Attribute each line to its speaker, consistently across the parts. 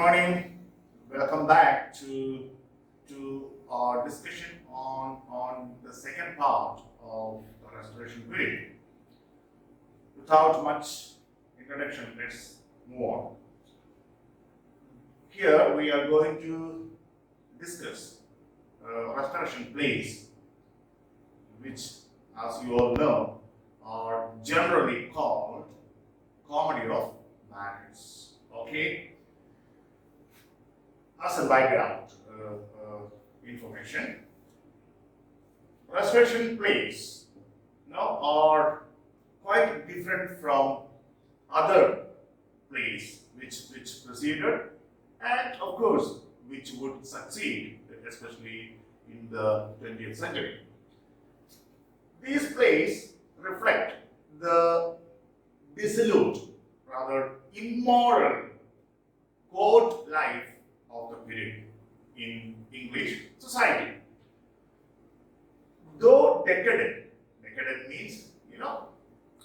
Speaker 1: morning. Welcome back to our discussion on the second part of the restoration period. Without much introduction, let's move on. Here we are going to discuss restoration plays, which, as you all know, are generally called comedy of manners. Okay. As a background information, restoration plays now are quite different from other plays which preceded and of course which would succeed, especially in the 20th century. These plays reflect the dissolute, rather immoral court life of the period in English society. Though decadent means,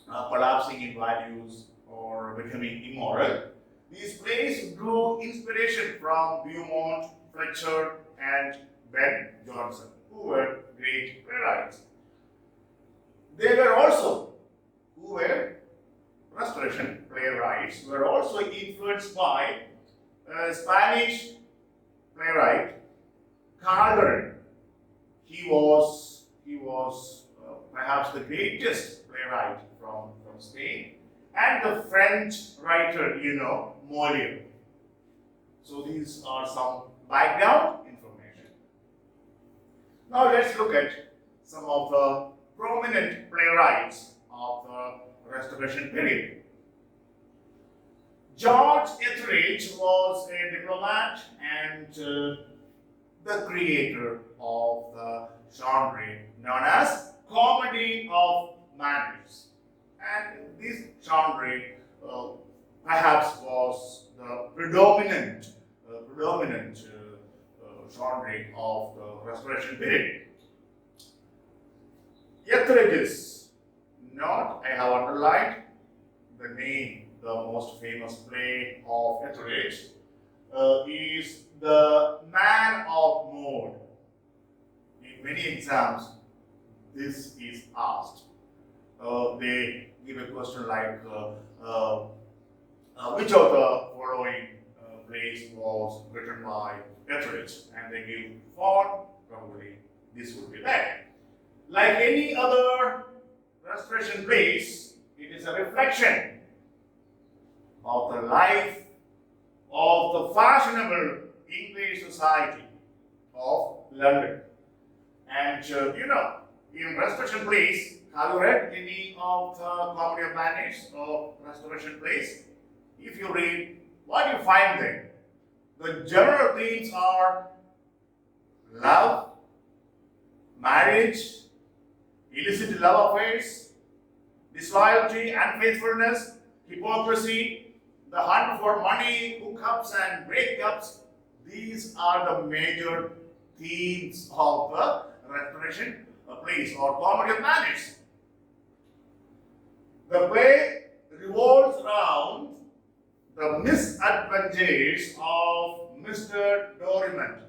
Speaker 1: collapsing in values or becoming immoral, these plays drew inspiration from Beaumont, Fletcher, and Ben Jonson, who were great playwrights. They were also, who were Restoration playwrights, were also influenced by Spanish playwright Calderon. He was perhaps the greatest playwright from Spain, and the French writer, Molière. So these are some background information. Now let's look at some of the prominent playwrights of the Restoration period. George Etheridge was a diplomat and the creator of the genre known as comedy of manners. And this genre perhaps was the predominant genre of the Restoration period. Etheridge's note, I have underlined the name, the most famous play of Etheridge is The Man of Mode. In many exams, this is asked. They give a question like, which of the following plays was written by Etheridge? And they give 4, probably this would be that. Like any other Restoration plays, it is a reflection of the life of the fashionable English society of London. And in Restoration plays, have you read any of the comedy of manners or Restoration plays? If you read, what do you find there? The general themes are love, marriage, illicit love affairs, disloyalty, unfaithfulness, hypocrisy, the hunt for money, hookups and breakups. These are the major themes of the Restoration plays or comedy of manners. The play revolves around the misadventures of Mr. Dorrimond,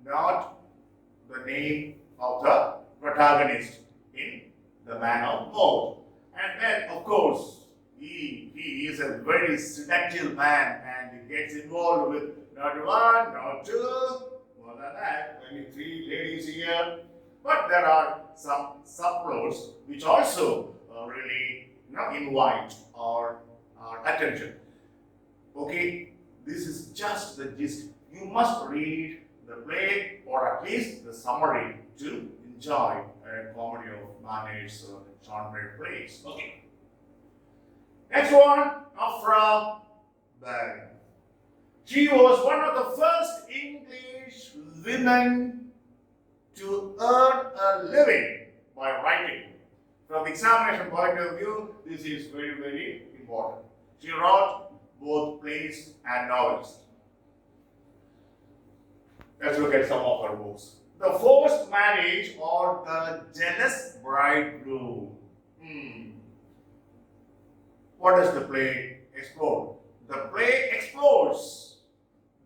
Speaker 1: not the name of the protagonist in The Man of Mode. And then, of course, he is a very seductive man and he gets involved with not one, not two, more than that, maybe 3 ladies here. But there are some subplots which also really invite our attention. Okay, this is just the gist. You must read the play or at least the summary to enjoy a comedy of manners genre plays. Okay. Next one, Afra Bang. She was one of the first English women to earn a living by writing. From examination point of view, this is very, very important. She wrote both plays and novels. Let's look at some of her books. The Forced Marriage or The Jealous Bridegroom. What does the play explore? The play explores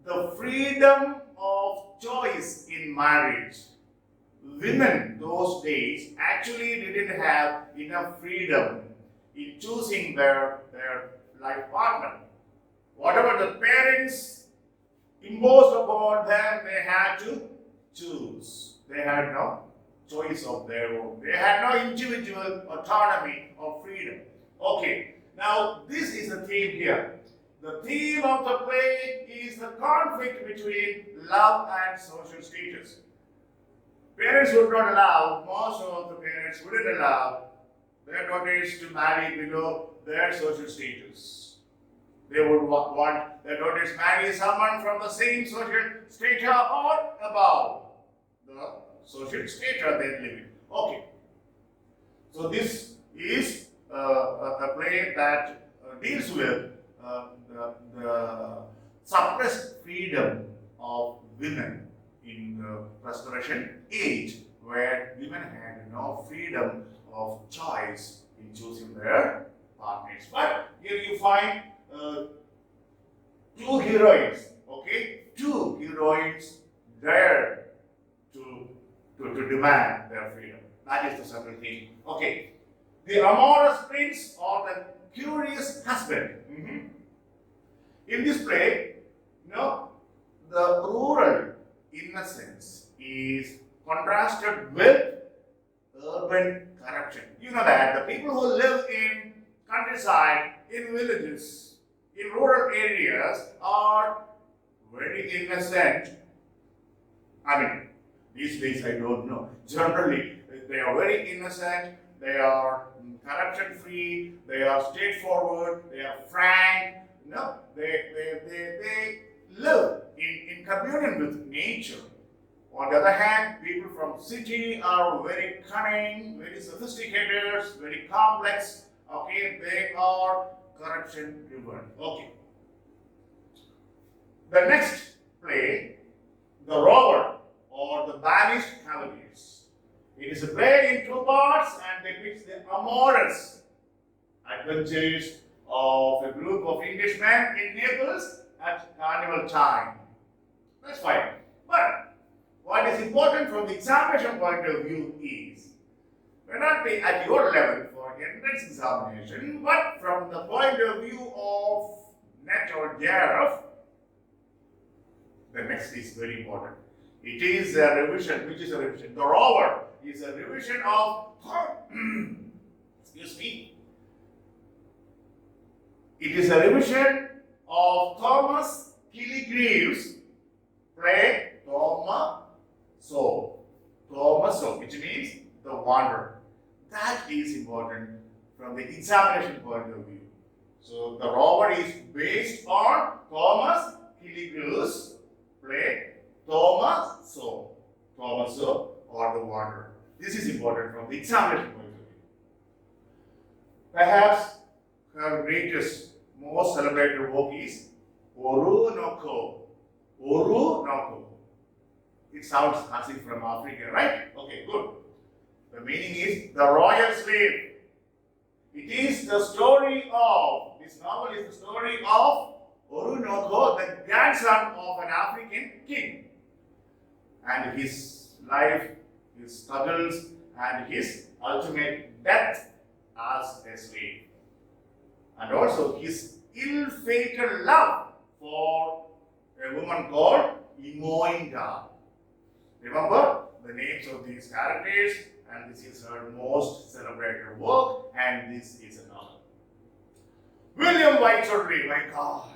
Speaker 1: the freedom of choice in marriage. Women those days actually didn't have enough freedom in choosing their life partner. Whatever the parents imposed upon them, they had to choose. They had no choice of their own. They had no individual autonomy or freedom. Okay, now this is the theme here. The theme of the play is the conflict between love and social status. Parents would not allow, most of the parents wouldn't allow their daughters to marry below their social status. They would want their daughters to marry someone from the same social status or above the social status they live in. Okay. So this is a play that deals with the suppressed freedom of women in the Restoration age, where women had no freedom of choice in choosing their partners. But here you find two heroines, okay? Two heroines dare to demand their freedom. That is the central theme. Okay. The amorous prince or the curious husband. In this play, the rural innocence is contrasted with urban corruption. You know that the people who live in countryside, in villages, in rural areas are very innocent. I mean, these days I don't know. Generally, they are very innocent, they are corruption free, they are straightforward, they are frank. They live in communion with nature. On the other hand, people from city are very cunning, very sophisticated, very complex. Okay, they are corruption driven. Okay. The next play, The Rover or The Banished Cavaliers. It is a play in two parts and depicts the amorous adventures of a group of Englishmen in Naples at carnival time. That's fine. But what is important from the examination point of view is, may not be at your level for entrance examination, but from the point of view of NET or JRF, the next is very important. It is a revision. Which is a revision? The Rover is a revision of excuse me. It is a revision of Thomas Killigreaves' play Thomaso, which means the wanderer. That is important from the examination point of view. So the Rover is based on Thomas Killigreaves' play Thomaso or the wanderer. This is important from the examination point of view. Perhaps her greatest, most celebrated work is Orunoko. It sounds as if from Africa, right? Okay, good. The meaning is the royal slave. It is the story of, this novel is the story of Orunoko, the grandson of an African king, and his life, his struggles, and his ultimate death as a slave. And also his ill-fated love for a woman called Imoinda. Remember the names of these characters, and this is her most celebrated work, and this is a novel. William Wycherley, my God,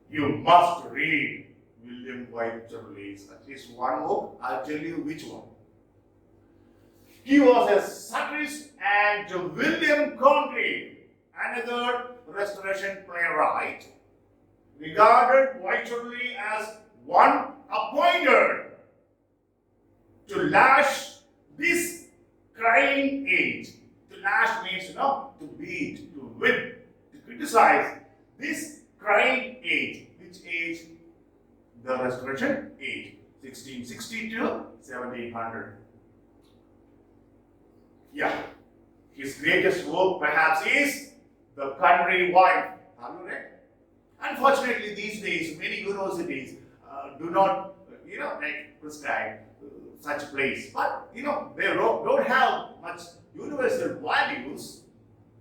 Speaker 1: you must read William Wycherley's at least one book. I'll tell you which one. He was a satirist, and William Congreve, another Restoration playwright, regarded Wycherley as one appointed to lash this crying age. To lash means, to beat, to whip, to criticize this crying age. Which age? The Restoration age, 1660 to 1700. Yeah. His greatest work perhaps is The Country Wife. Have you read? Unfortunately, these days, many universities do not, like prescribe such place. But, they don't have much universal values,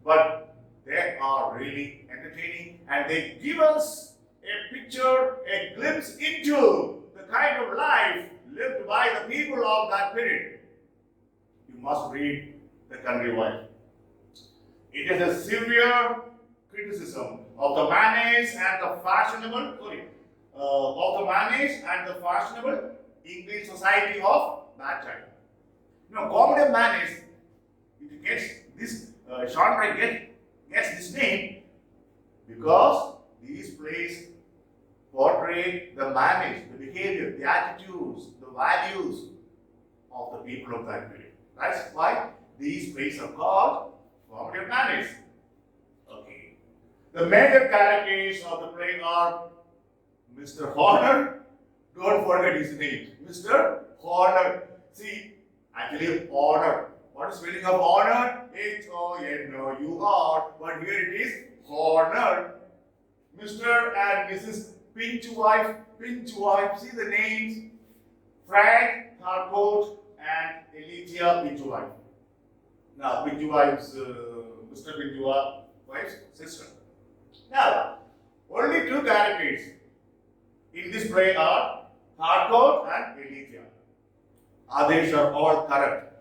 Speaker 1: but they are really entertaining and they give us a picture, a glimpse into the kind of life lived by the people of that period. You must read The Country Wife. It is a severe criticism of the manners and the fashionable English society of that time. Comedy of manners, it gets this genre gets this name because these plays portray the manners, the behavior, the attitudes, the values of the people of that period. That's why these plays are called comedy of manners. Okay. The major characters of the play are Mr. Horner. Don't forget his name. Mr. Horner. See, actually, honor. What is spelling of honor? H-O-N-O-U-R. But here it is Horner. Mr. and Mrs. Pinchwife. See the names. Frank Harcourt and Elysia Pinchwife. Now, Pinchwife's Mr. Pinchwife's sister. Now, only two characters in this play are Harcourt and Elysia. Others are all correct.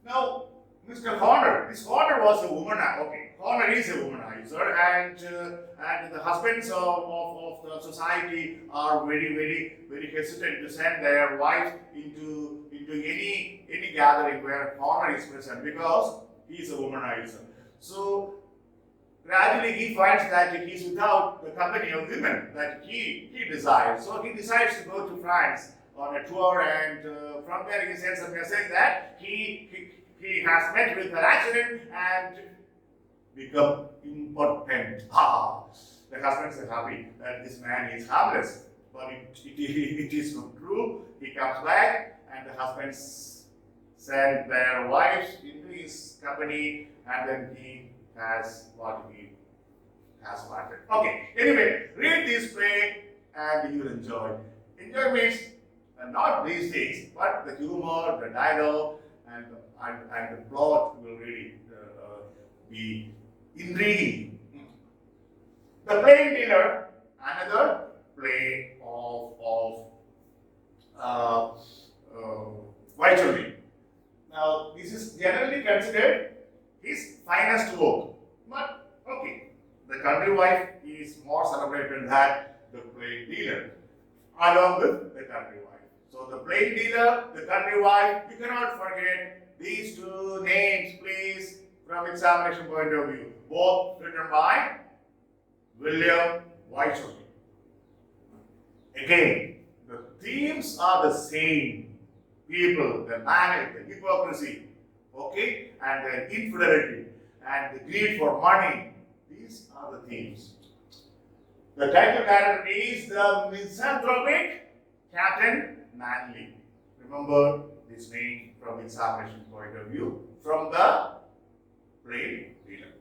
Speaker 1: Now, Mr. Horner, this Horner was a womanizer. Okay, Horner is a womanizer, and the husbands of the society are very hesitant to send their wives into any gathering where Horner is present because he is a womanizer. So gradually he finds that he is without the company of women that he desires. So he decides to go to France on a tour, and from there he sends a message that he has met with an accident and become impotent. The husbands are happy that this man is harmless, but it is not true. He comes back and the husbands send their wives into his company, and then he has what he has wanted. Okay, anyway, read this play and you will enjoy. Enjoy means not these days, but the humor, the dialogue, and the plot will really be intriguing. The Plain Dealer, another play of Wycherley. Now, this is generally considered his finest work. But, okay, The Country Wife is more celebrated than The Plain Dealer, along with The Country Wife. So, The Plain Dealer, The Country Wife, you cannot forget these two names, please, from examination point of view. Both written by William Wycherley. Again, the themes are the same. People, the manners, the hypocrisy, okay, and the infidelity, and the greed for money. These are the themes. The title character is the misanthropic Captain Manley. Remember this name from examination point of view, from the Plain Dealer.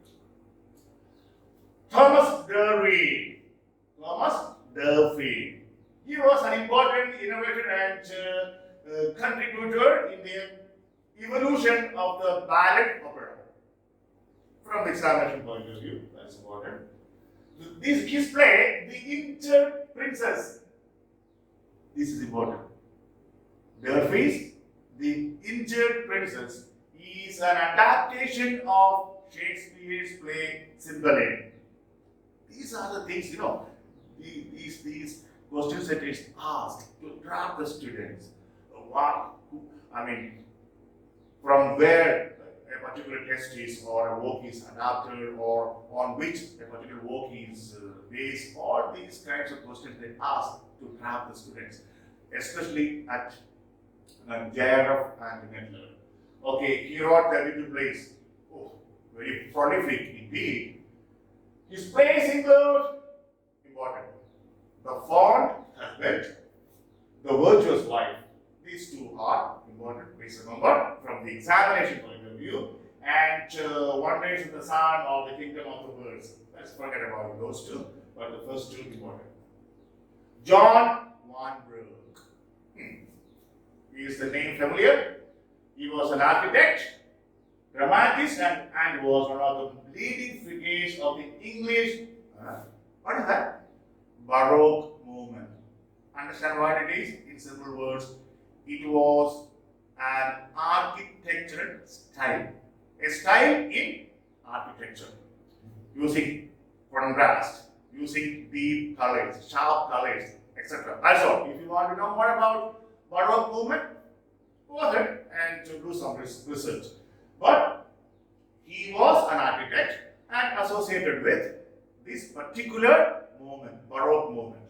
Speaker 1: Thomas Durfee. He was an important innovator and contributor in the evolution of the ballad opera. From examination point of view, that's important. His play, The Injured Princess. This is important. Durfee's The Injured Princess is an adaptation of Shakespeare's play Cymbeline. These are the things, these questions that is asked to trap the students. From where a particular test is or a work is adapted or on which a particular work is based, all these kinds of questions they ask to trap the students, especially at JRF and Nettler. Okay, he wrote the little plays. Oh, very prolific indeed. His plays include important. The Fond Husband, The Virtuous Wife. These two are important. Please remember from the examination point of view. And One Rays in the Sun or The Kingdom of the Birds. Let's forget about those two. but the first two important. John Van Brugh. Is the name familiar? He was an architect, dramatist, and was one of the leading figures of the English, what is that? Baroque movement. Understand what it is? In simple words, it was an architectural style. A style in architecture. Using contrast, using deep colors, sharp colors, etc. That's all. If you want to know more about Baroque movement, go ahead and to do some research. But he was an architect and associated with this particular movement, Baroque movement.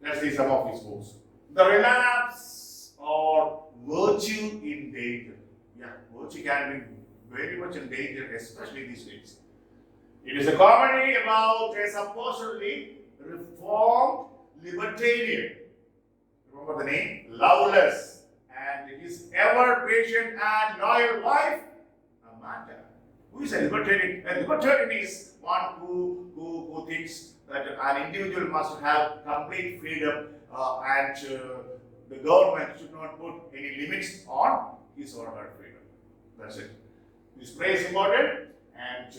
Speaker 1: Let's see some of his books. The Relapse or Virtue in Danger. Yeah, virtue can be very much in danger, especially these days. It is a comedy about a supposedly reformed libertarian. Remember the name? Loveless. And his ever patient and loyal wife, Amanda. Who is a libertarian? A libertarian is one who thinks that an individual must have complete freedom and the government should not put any limits on his or her freedom. That's it. This play is important, and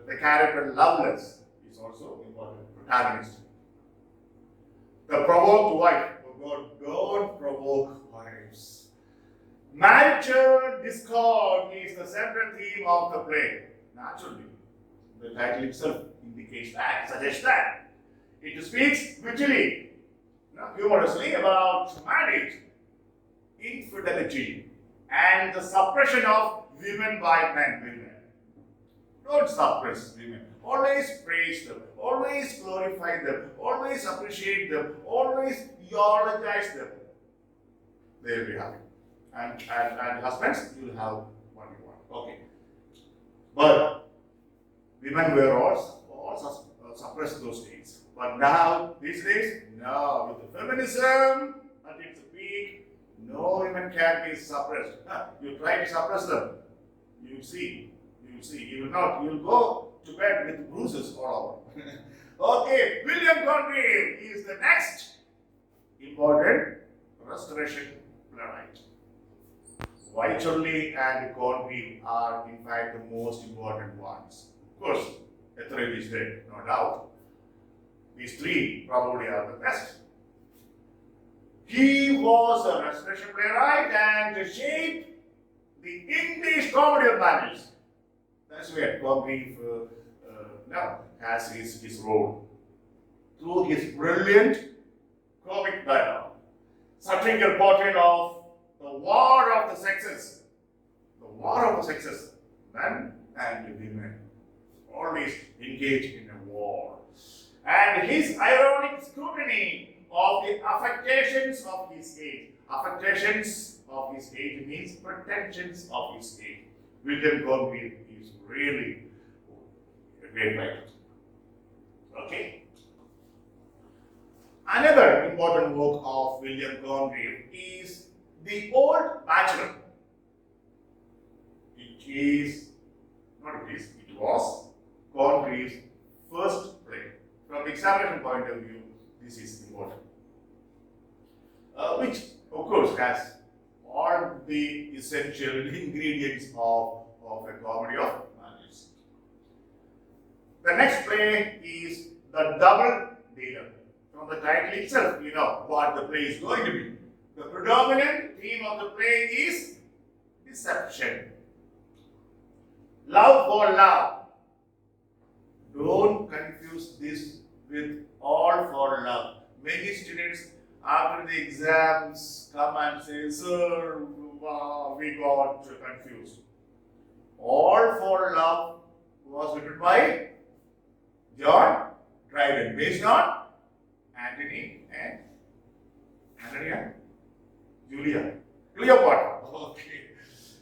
Speaker 1: the character Loveless is also important. Protagonist. The provoked wife. Oh God, don't provoke wives. Marital discord is the central theme of the play. Naturally, the title itself indicates that, suggests that. It speaks witty, humorously about marriage, infidelity, and the suppression of women by men. Don't suppress women. Always praise them. Always glorify them. Always appreciate them. Always eulogize them. There we have it. And husbands, you will have what you want. Okay. But women were all suppressed those days. But now, these days, no. With the feminism at its peak, no women can be suppressed. You try to suppress them, you will see. You will not. You will go to bed with bruises all over. Okay, William Congreve is the next important restoration playwright. Wycherley and Congreve are in fact the most important ones. Of course, Etheridge is dead, no doubt. These three probably are the best. He was a restoration playwright and shaped the English comedy of manners. That's where Congreve now has his role. Through his brilliant comic dialogue, satirical portrait of the war of the sexes. The war of the sexes, men and women, always engaged in a war. And his ironic scrutiny of the affectations of his age. Affectations of his age means pretensions of his age. William Congreve is really a great writer. Okay. Another important work of William Congreve is The Old Bachelor. It was Congreve's first play. From the examination point of view, this is important. Which, of course, has all the essential ingredients of a comedy of manners. The next play is The Double Dealer. From the title itself, you know what the play is going to be. The predominant theme of the play is deception. Love for love. Don't confuse this with all for love. Many students after the exams come and say, "Sir, we got confused." All for Love was written by John Dryden, based on Antony and Julia. Cleopatra. Okay.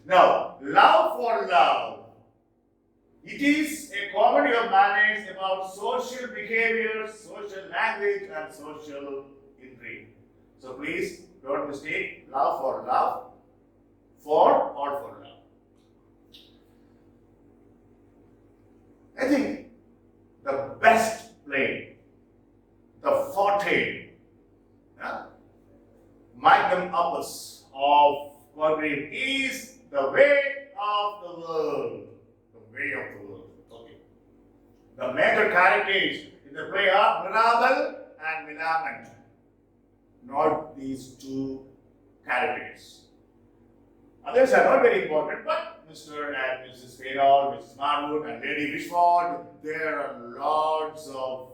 Speaker 1: Now, Love for Love. It is a comedy of manners about social behavior, social language, and social intrigue. So please don't mistake love for love for all for love. I think the best play magnum opus of Congreve is the way of the world. The way of the world. Okay. The major characters in the play are Mirabel and Millamant. Not these two characters. Others are not very important, but Mr. and Mrs. Fairall, Mrs. Marwood, and Lady Wishford, there are lots of,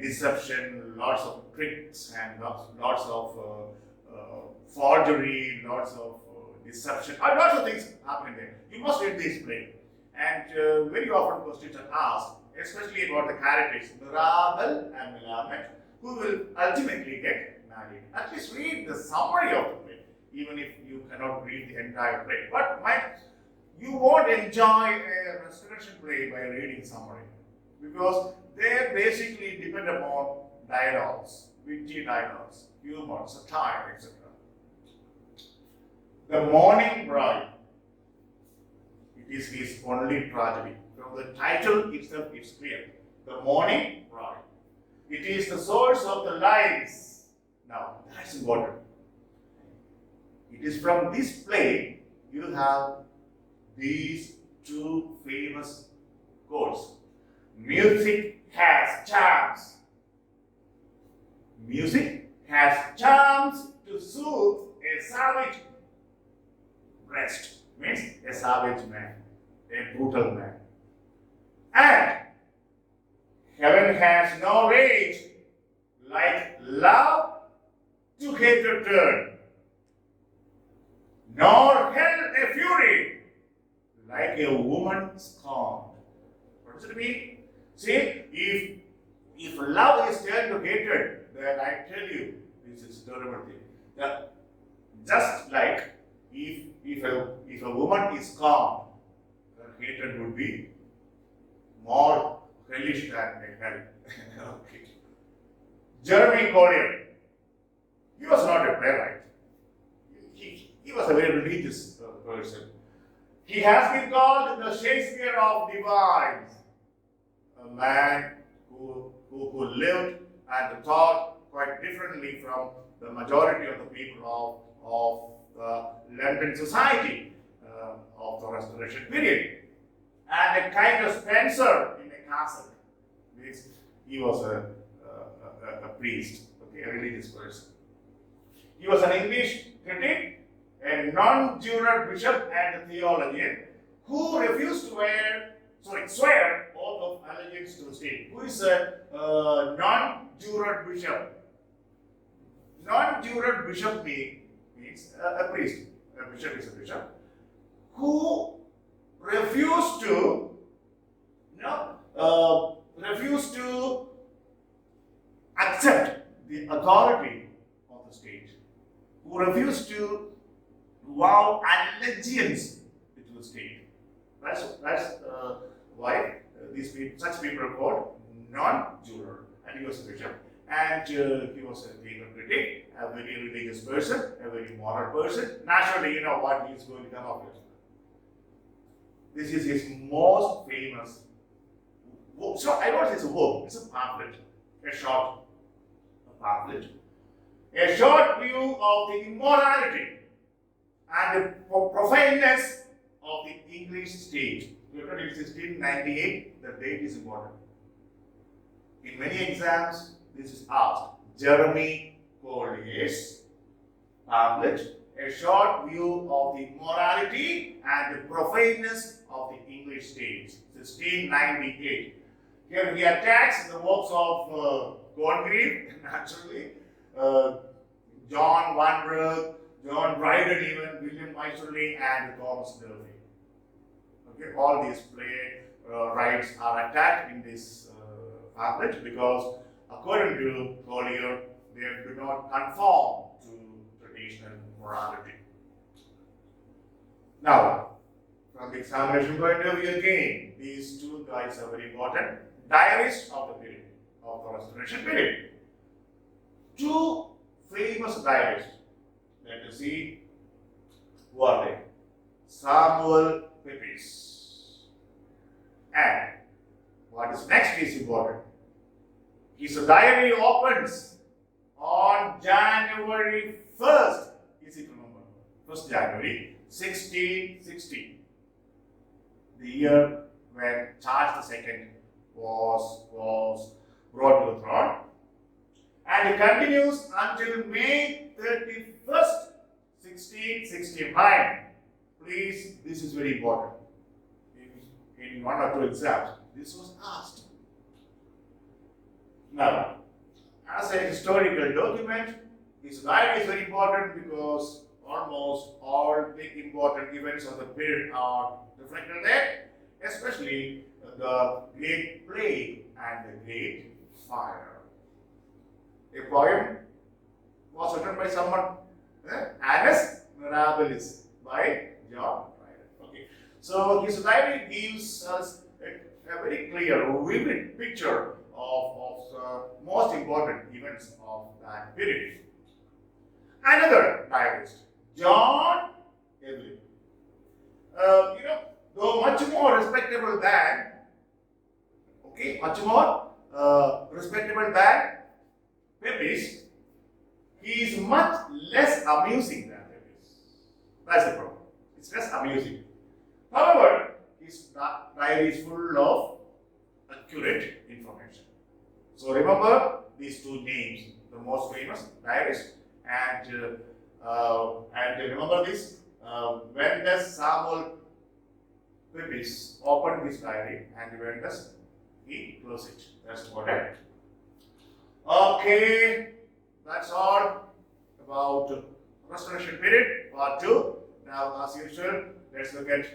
Speaker 1: deception, lots of tricks, and lots of forgery, lots of deception, lots of things happening there. You must read this play. And very often questions are asked, especially about the characters, Mirabel and Millamant, who will ultimately get married. At least read the summary of the play, even if you cannot read the entire play. But you won't enjoy a restoration play by reading summary, because they basically depend upon dialogues, witty dialogues, humor, satire, etc. The Morning Bride, it is his only tragedy. From the title itself, it's clear. The Morning Bride. It is the source of the lives. Now, that's important. It is from this play you have these two famous quotes. Music has charms. Music has charms to soothe a savage breast. Means a savage man, a brutal man. And heaven has no rage like love to hatred turn, nor hell a fury like a woman scorned. What does it mean? See, if love is turned to hatred, then I tell you, this is a terrible thing. That just like if a woman is scorned, her hatred would be more hellish than hell. Okay. Jeremy Collier, he was not a playwright. He was a very religious person. He has been called the Shakespeare of divines, a man who lived and thought quite differently from the majority of the people of the London society of the Restoration period. And a kind of Spencer in a castle. He was a priest, okay, a religious person. He was an English critic, a non-juror bishop and a theologian who refused to swear oath of allegiance to the state. Who is a non-juror bishop? Non-juror bishop means a priest. A bishop is a bishop who refused to accept the authority of the state, who refused to vow allegiance to the state. That's why such people are called non-juror. And he was a bishop, and he was a theater critic, a very religious person, a very moral person. Naturally, you know what he is going to come up with. This is his most famous work. So I don't say it's a work, it's a pamphlet, a pamphlet. A short view of the immorality and the profaneness of the English stage. Written in 1698, the date is important. In many exams, this is asked. Jeremy Collier's pamphlet, a short view of the morality and the profaneness of the English stage, 1698. Here he attacks the works of Congreve, naturally, John Wandsworth, John Dryden, even William Wycherley, and Thomas Delphi. Okay, all these playwrights are attacked in this pamphlet because, according to Collier, they do not conform to traditional morality. Now, from the examination point of view again, these two guys are very important. Diarists of the period, of the Restoration period. Two famous diarists. Let us see who are they. Samuel Pepys. And what is next is important. His diary opens on January 1st. Easy to remember. 1st January 1660. The year when Charles II was brought to the throne. And it continues until May 31st, 1669. Please, this is very important. In one or two exams, this was asked. Now, as a historical document, his life is very important because almost all big important events of the period are reflected there, especially the Great Plague and the Great Fire. A poem was written by someone, Annus Mirabilis, by John Dryden. Okay, so his diary gives us a very clear, vivid picture of the most important events of that period. Another diarist, John Evelyn. Though much more respectable than, respectable than Pepys, he is much less amusing than Pepys. That's the problem. It's less amusing. However, his diary is full of accurate information. So remember these two names, the most famous diarist, and remember this. When does Samuel Pepys open his diary, and when does he close it? That's important. Okay, that's all about Restoration period, part 2. Now, as usual, let's look at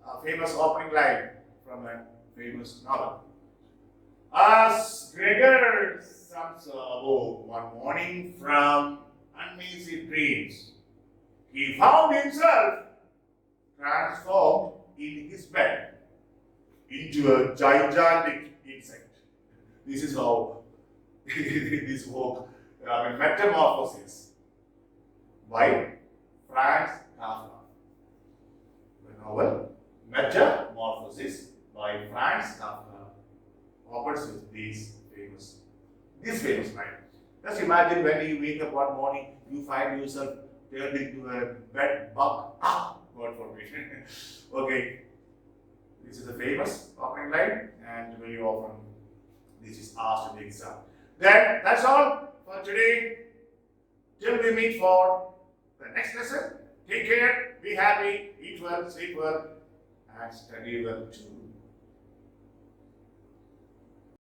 Speaker 1: a famous opening line from a famous novel. As Gregor Samsa awoke one morning from uneasy dreams, he found himself transformed in his bed into a gigantic insect. This is how this book, Metamorphosis by Franz Kafka. The novel Metamorphosis by Franz Kafka opens with this famous line. Just imagine when you wake up one morning, you find yourself turned into a bed bug. God forbid. Okay, this is a famous opening line, and very often this is asked in the exam. Then that's all for today. Till we meet for the next lesson, take care, be happy, eat well, sleep well, and study well too.